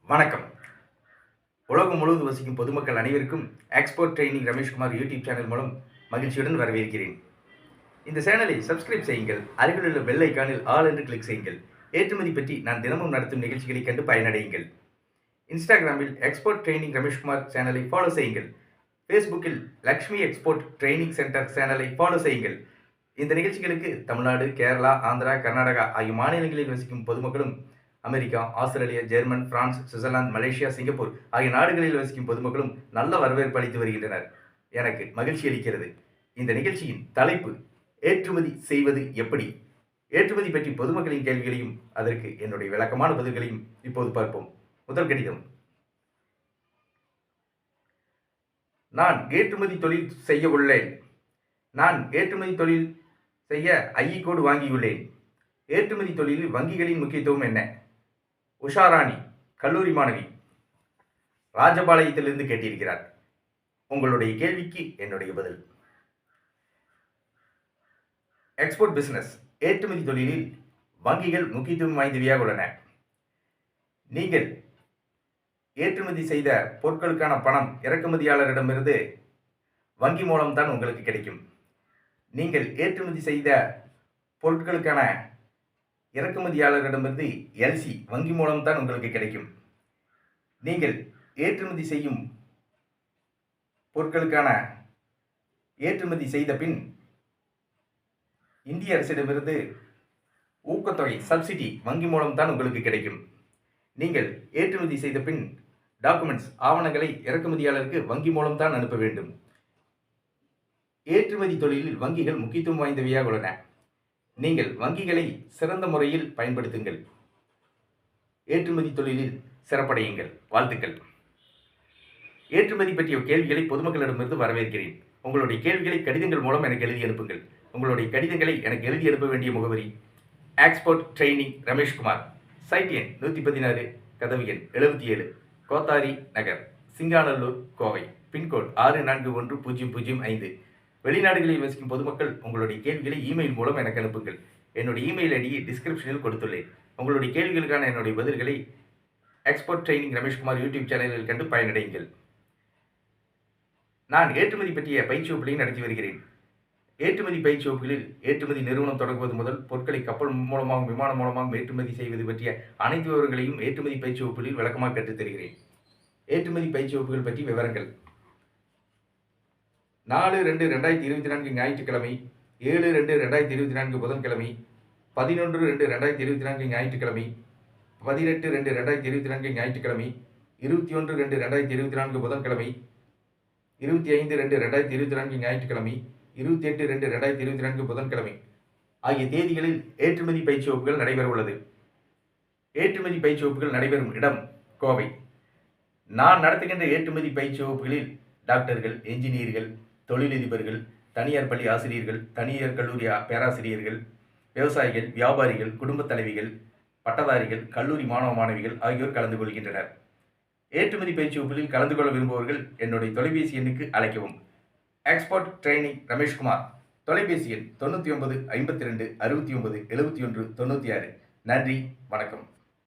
வணக்கம். உலகம் முழுவதும் வசிக்கும் பொதுமக்கள் அனைவருக்கும் export training Rameshkumar YouTube channel மூலம் மகிழ்ச்சியுடன் வரவேற்கிறேன். இந்த சேனலை சப்ஸ்கிரைப் செய்யுங்கள். அருகிலுள்ள பெல் ஐக்கானில் ஆல் என்று கிளிக் செய்யுங்கள். ஏற்றுமதி பற்றி நான் தினமும் நடத்தும் நிகழ்ச்சிகளை கண்டு பயனடையுங்கள். இன்ஸ்டாகிராமில் எக்ஸ்போர்ட் ட்ரெய்னிங் ரமேஷ்குமார் சேனலை ஃபாலோ செய்யுங்கள். ஃபேஸ்புக்கில் லக்ஷ்மி எக்ஸ்போர்ட் ட்ரெய்னிங் சென்டர் சேனலை ஃபாலோ செய்யுங்கள். இந்த நிகழ்ச்சிகளுக்கு தமிழ்நாடு, கேரளா, ஆந்திரா, கர்நாடகா ஆகிய மாநிலங்களில் வசிக்கும் பொதுமக்களும், America, Australia, German, France, Switzerland, Malaysia, Singapore ஆகிய நாடுகளில் வசிக்கும் பொதுமக்களும் நல்ல வரவேற்பு அளித்து வருகின்றனர். எனக்கு மகிழ்ச்சி அளிக்கிறது. இந்த நிகழ்ச்சியின் தலைப்பு ஏற்றுமதி செய்வது எப்படி? ஏற்றுமதி பற்றி பொதுமக்களின் கேள்விகளையும் அதற்கு என்னுடைய விளக்கமான பதில்களையும் இப்போது பார்ப்போம். முதல் கடிதம். நான் ஏற்றுமதி தொழில் செய்ய உள்ளேன். நான் ஏற்றுமதி தொழில் செய்ய ஐஇ கோடு வாங்கியுள்ளேன். ஏற்றுமதி தொழிலில் வங்கிகளின் முக்கியத்துவம் என்ன? உஷாராணி, கல்லூரி மாணவி, ராஜபாளையத்திலிருந்து கேட்டிருக்கிறார். உங்களுடைய கேள்விக்கு என்னுடைய பதில். எக்ஸ்போர்ட் பிசினஸ், ஏற்றுமதி தொழிலில் வங்கிகள் முக்கியத்துவம் வாய்ந்தவையாக உள்ளன. நீங்கள் ஏற்றுமதி செய்த பொருட்களுக்கான பணம் இறக்குமதியாளரிடமிருந்து வங்கி மூலம்தான் உங்களுக்கு கிடைக்கும். நீங்கள் ஏற்றுமதி செய்த பொருட்களுக்கான இறக்குமதியாளரிடமிருந்து எல்சி வங்கி மூலம்தான் உங்களுக்கு கிடைக்கும். நீங்கள் ஏற்றுமதி செய்யும் பொருட்களுக்கான ஏற்றுமதி செய்த பின் இந்திய அரசிடமிருந்து ஊக்கத்தொகை சப்சிடி வங்கி மூலம்தான் உங்களுக்கு கிடைக்கும். நீங்கள் ஏற்றுமதி செய்த பின் டாக்குமெண்ட்ஸ் ஆவணங்களை இறக்குமதியாளருக்கு வங்கி மூலம்தான் அனுப்ப வேண்டும். ஏற்றுமதி தொழிலில் வங்கிகள் முக்கியத்துவம் வாய்ந்தவையாக உள்ளன. நீங்கள் வங்கிகளை சிறந்த முறையில் பயன்படுத்துங்கள். ஏற்றுமதி தொழிலில் சிறப்படையுங்கள். வாழ்த்துக்கள். ஏற்றுமதி பற்றிய கேள்விகளை பொதுமக்களிடமிருந்து வரவேற்கிறேன். உங்களுடைய கேள்விகளை கடிதங்கள் மூலம் எனக்கு எழுதி அனுப்புங்கள். உங்களுடைய கடிதங்களை எனக்கு எழுதி அனுப்ப வேண்டிய முகவரி எக்ஸ்போர்ட் ட்ரெய்னிங் ரமேஷ்குமார், சைட் எண் 116, கதவு எண் 77, கோத்தாரி நகர், சிங்காநல்லூர், கோவை, பின்கோட் 641005. வெளிநாடுகளில் வசிக்கும் பொதுமக்கள் உங்களுடைய கேள்விகளை இமெயில் மூலம் எனக்கு அனுப்புங்கள். என்னுடைய இமெயில் ஐடியை டிஸ்கிரிப்ஷனில் கொடுத்துள்ளேன். உங்களுடைய கேள்விகளுக்கான என்னுடைய பதில்களை எக்ஸ்போர்ட் ட்ரெய்னிங் ரமேஷ்குமார் யூடியூப் சேனலில் கண்டு பயனடையுங்கள். நான் ஏற்றுமதி பற்றிய பயிற்சி வகுப்புகளையும் நடத்தி வருகிறேன். ஏற்றுமதி பயிற்சி வகுப்புகளில் ஏற்றுமதி நிறுவனம் தொடங்குவது முதல் பொருட்களை கப்பல் மூலமாகவும் விமானம் மூலமாகவும் ஏற்றுமதி செய்வது பற்றிய அனைத்து விவரங்களையும் ஏற்றுமதி பயிற்சி வகுப்புகளில் விளக்கமாக கற்றுத் தருகிறேன். ஏற்றுமதி பயிற்சி வகுப்புகள் பற்றி விவரங்கள்: 4/2/2024 ஞாயிற்றுக்கிழமை, 7/2/2024 புதன்கிழமை, 11/2/2024 ஞாயிற்றுக்கிழமை, 18/2/2024 ஞாயிற்றுக்கிழமை, 21/2/2024 புதன்கிழமை, 25/2/2024 ஞாயிற்றுக்கிழமை, 28/2/2024 புதன்கிழமை ஆகிய தேதிகளில் ஏற்றுமதி பயிற்சி வகுப்புகள் நடைபெற உள்ளது. ஏற்றுமதி பயிற்சி வகுப்புகள் நடைபெறும் இடம் கோவை. நான் நடத்துகின்ற ஏற்றுமதி பயிற்சி வகுப்புகளில் டாக்டர்கள், என்ஜினியர்கள், தொழிலதிபர்கள், தனியார் பள்ளி ஆசிரியர்கள், தனியார் கல்லூரி பேராசிரியர்கள், விவசாயிகள், வியாபாரிகள், குடும்பத் தலைவிகள், பட்டதாரிகள், கல்லூரி மாணவ மாணவிகள் ஆகியோர் கலந்து கொள்கின்றனர். ஏற்றுமதி பயிற்சி வகுப்பில் கலந்து கொள்ள விரும்புபவர்கள் என்னுடைய தொலைபேசி எண்ணுக்கு அழைக்கவும். எக்ஸ்போர்ட் ட்ரெய்னிங் ரமேஷ்குமார், தொலைபேசி எண் 99 52 69 71 96. நன்றி, வணக்கம்.